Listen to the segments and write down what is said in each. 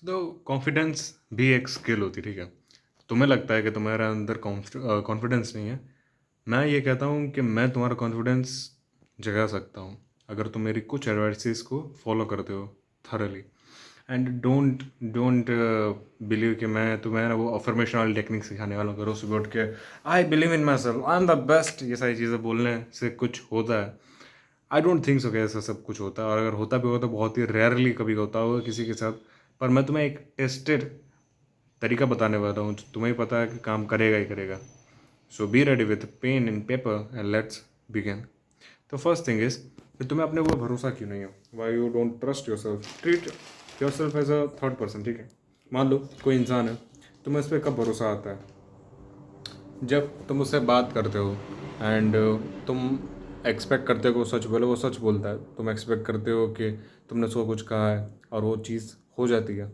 तो कॉन्फिडेंस भी एक स्किल होती है, ठीक है। तुम्हें लगता है कि तुम्हारे अंदर कॉन्फिडेंस नहीं है, मैं ये कहता हूँ कि मैं तुम्हारा कॉन्फिडेंस जगा सकता हूँ अगर तुम मेरी कुछ एडवाइसेस को फॉलो करते हो thoroughly. And don't don't believe कि मैं तुम्हें ना वो अफर्मेशन वाली टेक्निक सिखाने वाला हूँ, करो सुबह उठ के I believe in my self, I am the best, ये सारी चीज़ें बोलने से कुछ होता है? आई डोंट थिंक सो कि ऐसा सब कुछ होता है, और अगर होता भी होगा तो बहुत ही रेयरली कभी होता होगा किसी के साथ। पर मैं तुम्हें एक टेस्टेड तरीका बताने वाला हूँ, तुम्हें पता है कि काम करेगा ही करेगा। So be ready with pen and paper and let's begin. तो फर्स्ट थिंग इज कि तुम्हें अपने ऊपर भरोसा क्यों नहीं है, why you don't trust yourself, treat yourself as a third person, ठीक है। मान लो कोई इंसान है, तुम्हें उस पर कब भरोसा आता है? जब तुम उससे बात करते हो एंड तुम एक्सपेक्ट करते हो कि वो सच बोले, वो सच बोलता है। तुम एक्सपेक्ट करते हो कि तुमने उसको कुछ कहा है और वो चीज़ हो जाती है,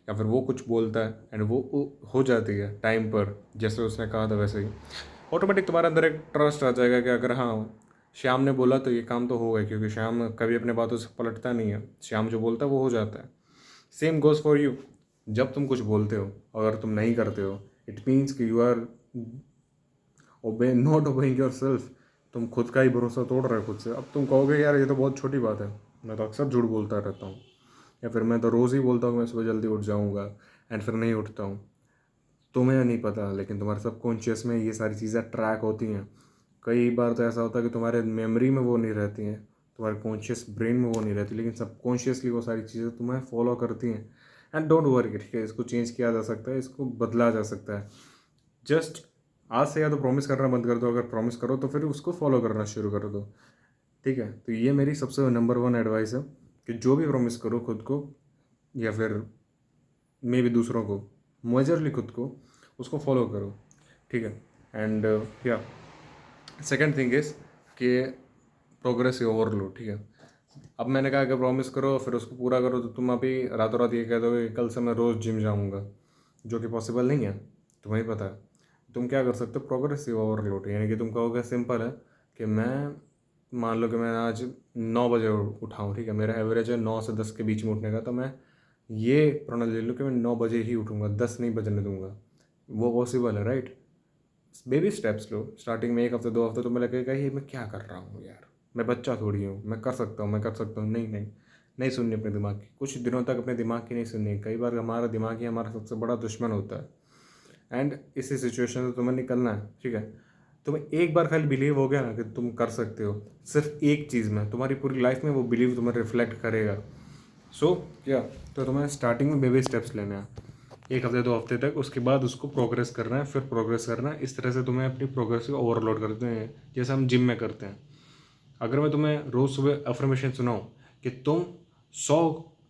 या फिर वो कुछ बोलता है एंड वो हो जाती है टाइम पर, जैसे उसने कहा था वैसे ही। ऑटोमेटिक तुम्हारे अंदर एक ट्रस्ट आ जाएगा कि अगर हाँ श्याम ने बोला तो ये काम तो होगा, क्योंकि श्याम कभी अपने बातों से पलटता नहीं है, श्याम जो बोलता है वो हो जाता है। Same goes for you. जब तुम कुछ बोलते हो अगर तुम नहीं करते हो, इट मीन्स कि you are obey not obeying yourself. तुम खुद का ही भरोसा तोड़ रहे हो खुद से। अब तुम कहोगे यार ये तो बहुत छोटी बात है, मैं तो अक्सर झूठ बोलता रहता हूँ, या फिर मैं तो रोज़ ही बोलता हूँ मैं सुबह जल्दी उठ जाऊँगा एंड फिर नहीं उठता हूँ। तुम्हें नहीं पता, लेकिन तुम्हारे सबकॉन्शियस में ये सारी चीज़ें ट्रैक होती हैं। कई बार तो ऐसा होता है कि तुम्हारे मेमोरी में वो नहीं रहती हैं, तुम्हारे कॉन्शियस ब्रेन में वो नहीं रहती, लेकिन सबकॉन्शियसली वो सारी चीज़ें तुम्हें फॉलो करती हैं। एंड डोंट वरी, ठीक है, इसको चेंज किया जा सकता है, इसको बदला जा सकता है। जस्ट आज से या तो प्रॉमिस करना बंद कर दो, अगर प्रॉमिस करो तो फिर उसको फॉलो करना शुरू कर दो, ठीक है। तो ये मेरी सबसे नंबर वन एडवाइस है कि जो भी प्रॉमिस करो खुद को, या फिर मे भी दूसरों को, मेजरली खुद को, उसको फॉलो करो, ठीक है। एंड या सेकेंड थिंग इज़ कि प्रोग्रेसिव ओवरलोड, ठीक है। अब मैंने कहा कि प्रॉमिस करो फिर उसको पूरा करो, तो तुम अभी रातों रात ये कह दोगे कि कल से मैं रोज़ जिम जाऊँगा, जो कि पॉसिबल नहीं है, तुम्हें पता है। तुम क्या कर सकते हो? प्रोग्रेसिव ओवरलोड, यानी कि तुम कहोगे सिंपल है कि मैं, मान लो कि मैं आज 9 बजे उठाऊँ, ठीक है, मेरा एवरेज है 9 से 10 के बीच में उठने का, तो मैं ये प्रण ले लूँ कि मैं 9 बजे ही उठूँगा, 10 नहीं बजने दूंगा। वो पॉसिबल है, राइट? बेबी स्टेप्स लो। स्टार्टिंग में 1 हफ्ते 2 हफ्ते तुम्हें लगेगा ये मैं क्या कर रहा हूँ यार, मैं बच्चा थोड़ी हूँ, मैं कर सकता हूँ, मैं कर सकता हूँ। नहीं नहीं, नहीं सुननी अपने दिमाग की, कुछ दिनों तक अपने दिमाग की नहीं सुननी। कई बार हमारा दिमाग ही हमारा सबसे बड़ा दुश्मन होता है। एंड इसी सिचुएशन से तुम्हें निकलना है, ठीक है। तुम्हें एक बार खाली बिलीव हो गया ना कि तुम कर सकते हो सिर्फ एक चीज़ में, तुम्हारी पूरी लाइफ में वो बिलीव तुम्हें रिफ्लेक्ट करेगा। सो क्या, तो तुम्हें स्टार्टिंग में बेबी स्टेप्स लेने हैं, 1 हफ्ते 2 हफ्ते तक, उसके बाद उसको प्रोग्रेस करना है, फिर प्रोग्रेस करना है। इस तरह से तुम्हें अपनी प्रोग्रेस को ओवरलोड करते हैं, जैसे हम जिम में करते हैं। अगर मैं तुम्हें रोज़ सुबह अफर्मेशन सुनाऊँ कि तुम 100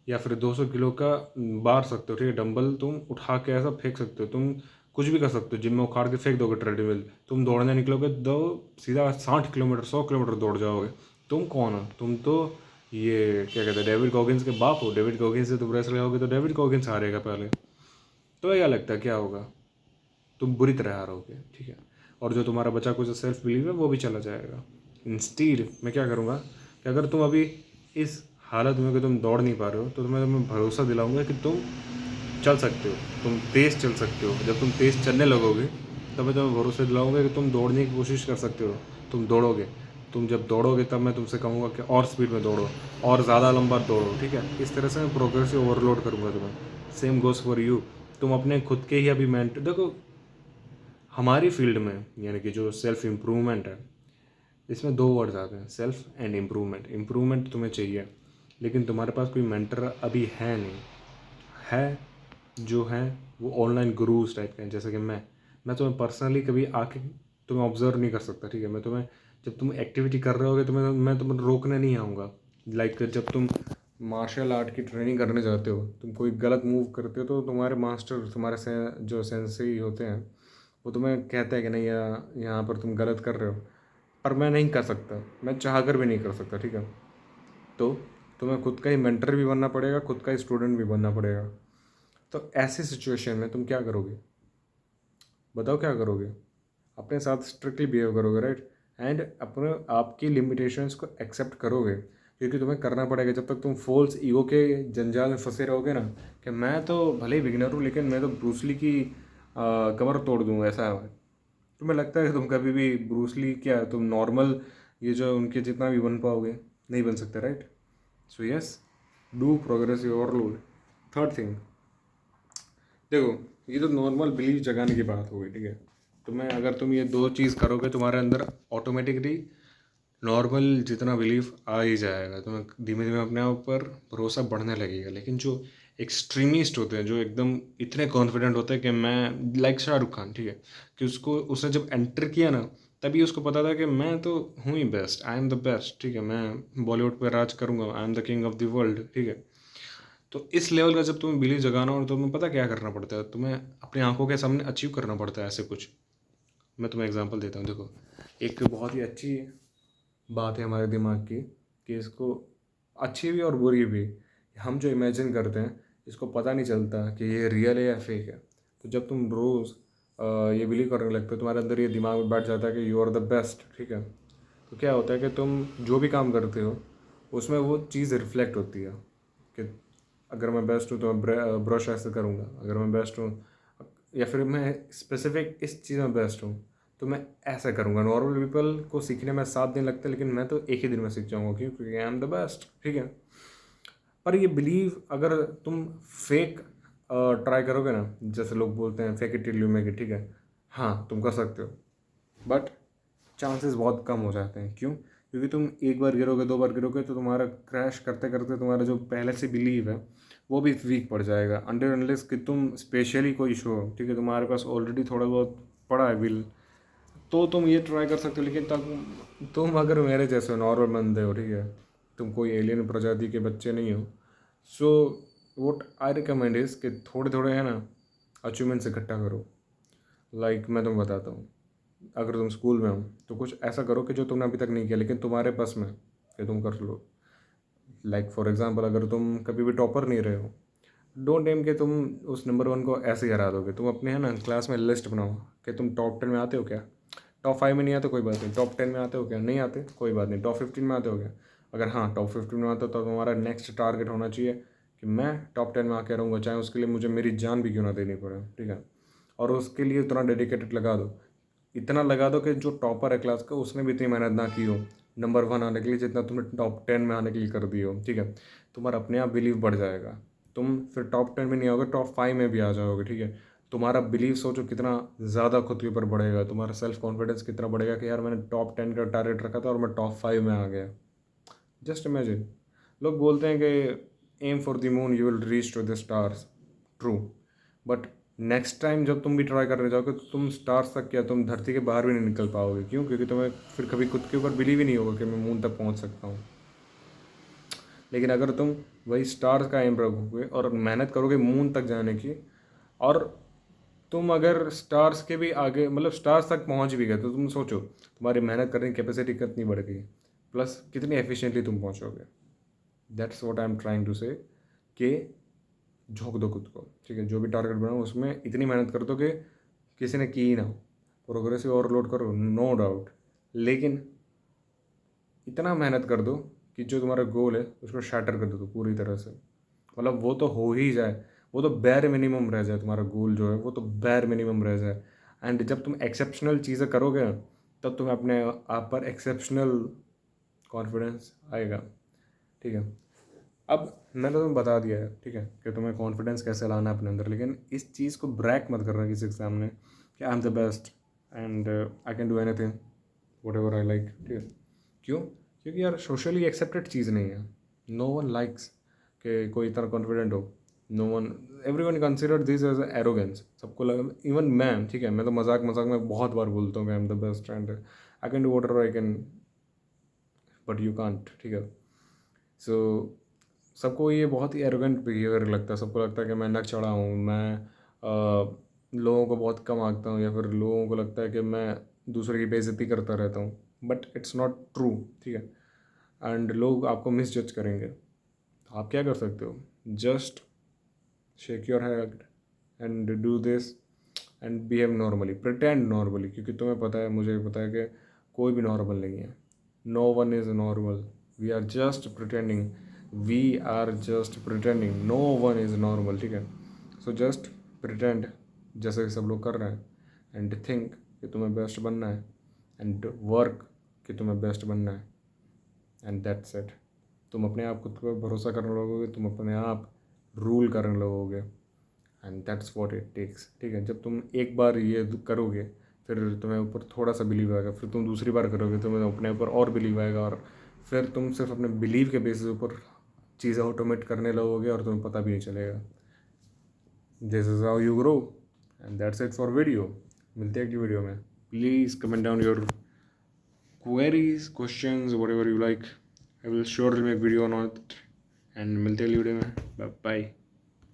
या फिर 200 किलो का बार सकते हो, ठीक है, डंबल तुम उठा के ऐसा फेंक सकते हो, तुम कुछ भी कर सकते हो, जिम में उखाड़ के फेंक दोगे ट्रेडमिल, तुम दौड़ने निकलोगे तो सीधा 60 किलोमीटर 100 किलोमीटर दौड़ जाओगे। तुम कौन हो? तुम तो ये क्या कहते हैं, डेविड गॉगिन्स के बाप हो। डेविड गॉगिन्स से तुम रेस लगाओगे तो डेविड गॉगिन्स हारेगा पहले। तो क्या लगता है क्या होगा? तुम बुरी तरह हारोगे, ठीक है। और जो तुम्हारा बचा कुछ सेल्फ बिलीव है वो भी चला जाएगा। इंस्टीड मैं क्या करूँगा कि अगर तुम अभी इस हालत में कि तुम दौड़ नहीं पा रहे हो, तो तुम्हें भरोसा दिलाऊंगा कि तुम चल सकते हो, तुम तेज़ चल सकते हो। जब तुम तेज़ चलने लगोगे तब मैं तुम्हें भरोसा दिलाऊंगा कि तुम दौड़ने की कोशिश कर सकते हो, तुम दौड़ोगे। तुम जब दौड़ोगे तब मैं तुमसे कहूँगा कि और स्पीड में दौड़ो, और ज़्यादा लंबा दौड़ो, ठीक है। इस तरह से मैं प्रोग्रेसिव ओवरलोड करूँगा तुम्हें। Same goes for you. तुम अपने खुद के ही अभी देखो, हमारी फील्ड में यानी कि जो सेल्फ इम्प्रूवमेंट है, इसमें दो वर्ड्स आते हैं, सेल्फ एंड इम्प्रूवमेंट। इम्प्रूवमेंट तुम्हें चाहिए, लेकिन तुम्हारे पास कोई मेंटर अभी है नहीं है। जो है वो ऑनलाइन गुरुज टाइप के हैं, जैसे कि मैं तुम्हें पर्सनली कभी आके तुम्हें ऑब्जर्व नहीं कर सकता, ठीक है। मैं तुम्हें, जब तुम एक्टिविटी कर रहे होगे तो मैं तुम्हें रोकने नहीं आऊँगा। लाइक जब तुम मार्शल आर्ट की ट्रेनिंग करने जाते हो, तुम कोई गलत मूव करते हो तो तुम्हारे मास्टर, तुम्हारे जो सेंसेई होते हैं, वो तुम्हें कहते हैं कि नहीं यहाँ पर तुम गलत कर रहे हो। पर मैं नहीं कर सकता, मैं चाह कर भी नहीं कर सकता, ठीक है। तो तुम्हें खुद का ही मेंटर भी बनना पड़ेगा, खुद का ही स्टूडेंट भी बनना पड़ेगा। तो ऐसी सिचुएशन में तुम क्या करोगे? बताओ क्या करोगे? अपने साथ स्ट्रिक्टली बिहेव करोगे, राइट? एंड अपने आपकी लिमिटेशंस को एक्सेप्ट करोगे, क्योंकि तुम्हें करना पड़ेगा। जब तक तुम फॉल्स ईगो के जंजाल में फंसे रहोगे ना कि मैं तो भले ही बिगिनर हूँ लेकिन मैं तो ब्रूसली की कमर तोड़ दूँ, ऐसा है। तुम्हें लगता है कि तुम कभी भी ब्रूसली क्या तुम नॉर्मल ये जो उनके जितना भी बन पाओगे? नहीं बन सकते, right? So yes, do progressive overload. Third thing, देखो, ये तो नॉर्मल बिलीव जगाने की बात हो गई, ठीक है। तुम्हें अगर तुम ये दो चीज़ करोगे तुम्हारे अंदर ऑटोमेटिकली नॉर्मल जितना बिलीफ आ ही जाएगा। तुम्हें धीमे धीमे अपने ऊपर भरोसा बढ़ने लगेगा। लेकिन जो एक्सट्रीमिस्ट होते हैं, जो एकदम इतने कॉन्फिडेंट होते हैं कि मैं लाइक शाहरुख खान, ठीक है, कि उसको उसने जब एंटर किया ना तभी उसको पता था कि मैं तो हूँ ही best, I am the best, ठीक है, मैं बॉलीवुड पर राज करूँगा, I am the king of the world, ठीक है। तो इस लेवल का जब तुम्हें बिलीव जगाना हो तो तुम्हें पता क्या करना पड़ता है, तुम्हें अपनी आंखों के सामने अचीव करना पड़ता है ऐसे कुछ। मैं तुम्हें एग्जांपल देता हूँ, देखो, एक बहुत ही अच्छी बात है हमारे दिमाग की कि इसको अच्छी भी और बुरी भी, हम जो इमेजिन करते हैं इसको पता नहीं चलता कि ये रियल है या फेक है। तो जब तुम रोज़ ये बिलीव करने लगते हो, तुम्हारे अंदर ये दिमाग में बैठ जाता है कि यू आर द बेस्ट, ठीक है। तो क्या होता है कि तुम जो भी काम करते हो उसमें वो चीज़ रिफ्लेक्ट होती है कि अगर मैं बेस्ट हूँ तो मैं ब्रश ऐसे करूँगा, अगर मैं बेस्ट हूँ, या फिर मैं स्पेसिफिक इस चीज़ में बेस्ट हूँ तो मैं ऐसा करूँगा। नॉर्मल पीपल को सीखने में 7 दिन लगते हैं लेकिन मैं तो एक ही दिन में सीख जाऊँगा, क्यों? क्योंकि आई एम द बेस्ट, ठीक है। पर ये बिलीव अगर तुम फेक ट्राई करोगे ना, जैसे लोग बोलते हैं fake it till you make it, ठीक है, हाँ तुम कर सकते हो, बट चांसेस बहुत कम हो जाते हैं। क्यों? क्योंकि तुम एक बार गिरोगे, 2 बार गिरोगे तो तुम्हारा क्रैश करते करते तुम्हारा जो पहले से बिलीव है वो भी वीक पड़ जाएगा। अंडर अनलेस कि तुम स्पेशली कोई शो, ठीक है, तुम्हारे पास ऑलरेडी थोड़ा बहुत पड़ा है विल, तो तुम ये ट्राई कर सकते हो। लेकिन तब तुम अगर मेरे जैसे नॉर्मल बंदे हो, ठीक है, तुम कोई एलियन प्रजाति के बच्चे नहीं हो, सो वोट आई रिकमेंड इज़ कि थोड़े थोड़े है ना अचीवमेंट्स इकट्ठा करो। लाइक मैं तुम्हें बताता हूँ, अगर तुम स्कूल में हो तो कुछ ऐसा करो कि जो तुमने अभी तक नहीं किया लेकिन तुम्हारे पास में कि तुम कर लो। लाइक फॉर एग्जांपल, अगर तुम कभी भी टॉपर नहीं रहे हो, डोंट एम कि तुम उस नंबर 1 को ऐसे ही हरा दोगे। तुम अपने है ना क्लास में लिस्ट बनाओ कि तुम टॉप 10 में आते हो क्या, टॉप 5 में नहीं आते कोई बात नहीं, टॉप 10 में आते हो क्या, नहीं आते कोई बात नहीं, टॉप 15 में आते हो क्या। अगर हाँ टॉप 15 में आते हो तो तुम्हारा नेक्स्ट टारगेट होना चाहिए कि मैं टॉप 10 में आके रहूँगा, चाहे उसके लिए मुझे मेरी जान भी क्यों ना देनी पड़े, ठीक है। और उसके लिए उतना डेडिकेटेड लगा दो, इतना लगा दो कि जो टॉपर है क्लास का उसने भी इतनी मेहनत ना की हो नंबर 1 आने के लिए जितना तुमने टॉप 10 में आने के लिए कर दी हो, ठीक है। तुम्हारा अपने आप बिलीव बढ़ जाएगा, तुम फिर टॉप 10 में नहीं आओगे, टॉप 5 में भी आ जाओगे, ठीक है। तुम्हारा बिलीव सोचो कितना ज़्यादा खुद के ऊपर बढ़ेगा, तुम्हारा सेल्फ कॉन्फिडेंस कितना बढ़ेगा कि यार मैंने टॉप 10 का टारगेट रखा था और मैं टॉप 5 में आ गया। जस्ट इमेजिन, लोग बोलते हैं कि aim for the moon you will reach to the stars, true, but next time जब तुम भी ट्राई करने जाओगे तो तुम स्टार्स तक क्या, तुम धरती के बाहर भी नहीं निकल पाओगे। क्यों? क्योंकि तुम्हें फिर कभी खुद के ऊपर बिलीव ही नहीं होगा कि मैं मून तक पहुंच सकता हूँ। लेकिन अगर तुम वही स्टार्स का एम रखोगे और मेहनत करोगे मून तक जाने की, और तुम अगर स्टार्स के भी आगे मतलब स्टार्स तक पहुंच भी गए तो तुम सोचो तुम्हारी मेहनत करने की कैपेसिटी कितनी बढ़ गई, प्लस कितनी एफिशिएंटली तुम पहुंचोगे। That's what I am trying to say कि झोंक दो खुद को, ठीक है, जो भी टारगेट बनाओ उसमें इतनी मेहनत कर दो कि किसी ने की ही ना हो। प्रोग्रेसिव ओवरलोड करो, नो डाउट, लेकिन इतना मेहनत कर दो कि जो तुम्हारा गोल है उसको शैटर कर दो पूरी तरह से। मतलब वो तो हो ही जाए, वो तो बैर मिनिमम रह जाए, तुम्हारा गोल जो है वो तो बैर मिनिमम रह जाए। एंड जब तुम एक्सेप्शनल चीज़ें करोगे ना तब तुम्हें अपने आप पर एक्सेप्शनल कॉन्फिडेंस आएगा, ठीक है। अब मैंने तुम्हें बता दिया है, ठीक है, कि तुम्हें कॉन्फिडेंस कैसे लाना है अपने अंदर, लेकिन इस चीज़ को ब्रैक मत करना किसी के सामने कि आई am the best and I can do anything what ever I like, ठीक है। क्यों? क्योंकि यार सोशली एक्सेप्टेड चीज़ नहीं है। नो वन लाइक्स कि कोई इतना कॉन्फिडेंट हो, no one, every one consider this as arrogance. सबको लगा, इवन मैं, ठीक है, मैं तो मजाक मजाक में बहुत बार बोलता हूँ कि आई am the best and I can do what ever I can, but you can't, ठीक है। सो सबको ये बहुत ही एरोगेंट बिहेवियर लगता है, सबको लगता है कि मैं नक चढ़ा हूँ, मैं लोगों को बहुत कम आंकता हूँ, या फिर लोगों को लगता है कि मैं दूसरे की बेइज्जती करता रहता हूँ, बट इट्स नॉट ट्रू, ठीक है। एंड लोग आपको मिस जज करेंगे, तो आप क्या कर सकते हो? Just shake your head and do this and behave normally, pretend normally, क्योंकि तुम्हें पता है, मुझे पता है कि कोई भी नॉर्मल नहीं है, no one is normal, we are just pretending, no one is normal, ठीक है। सो जस्ट प्रिटेंड जैसे कि सब लोग कर रहे हैं, एंड थिंक कि तुम्हें बेस्ट बनना है, एंड वर्क कि तुम्हें बेस्ट बनना है, एंड दैट्स इट। तुम अपने आप खुद पर भरोसा करने लगोगे, तुम अपने आप रूल करने लगोगे, and that's what it takes, ठीक है। जब तुम एक बार ये करोगे फिर तुम्हें ऊपर थोड़ा सा बिलीव आएगा, फिर तुम दूसरी बार करोगे तुम्हें अपने ऊपर और बिलीव आएगा, और फिर तुम सिर्फ अपने बिलीव के बेसिस ऊपर चीज़ें ऑटोमेट करने लगोगे और तुम्हें पता भी नहीं चलेगा। This is how you grow, and that's it for video. मिलते हैं अगली वीडियो में। Please comment down your queries, questions, whatever you like. I will surely make video on it, and मिलते हैं अगली वीडियो में। Bye bye.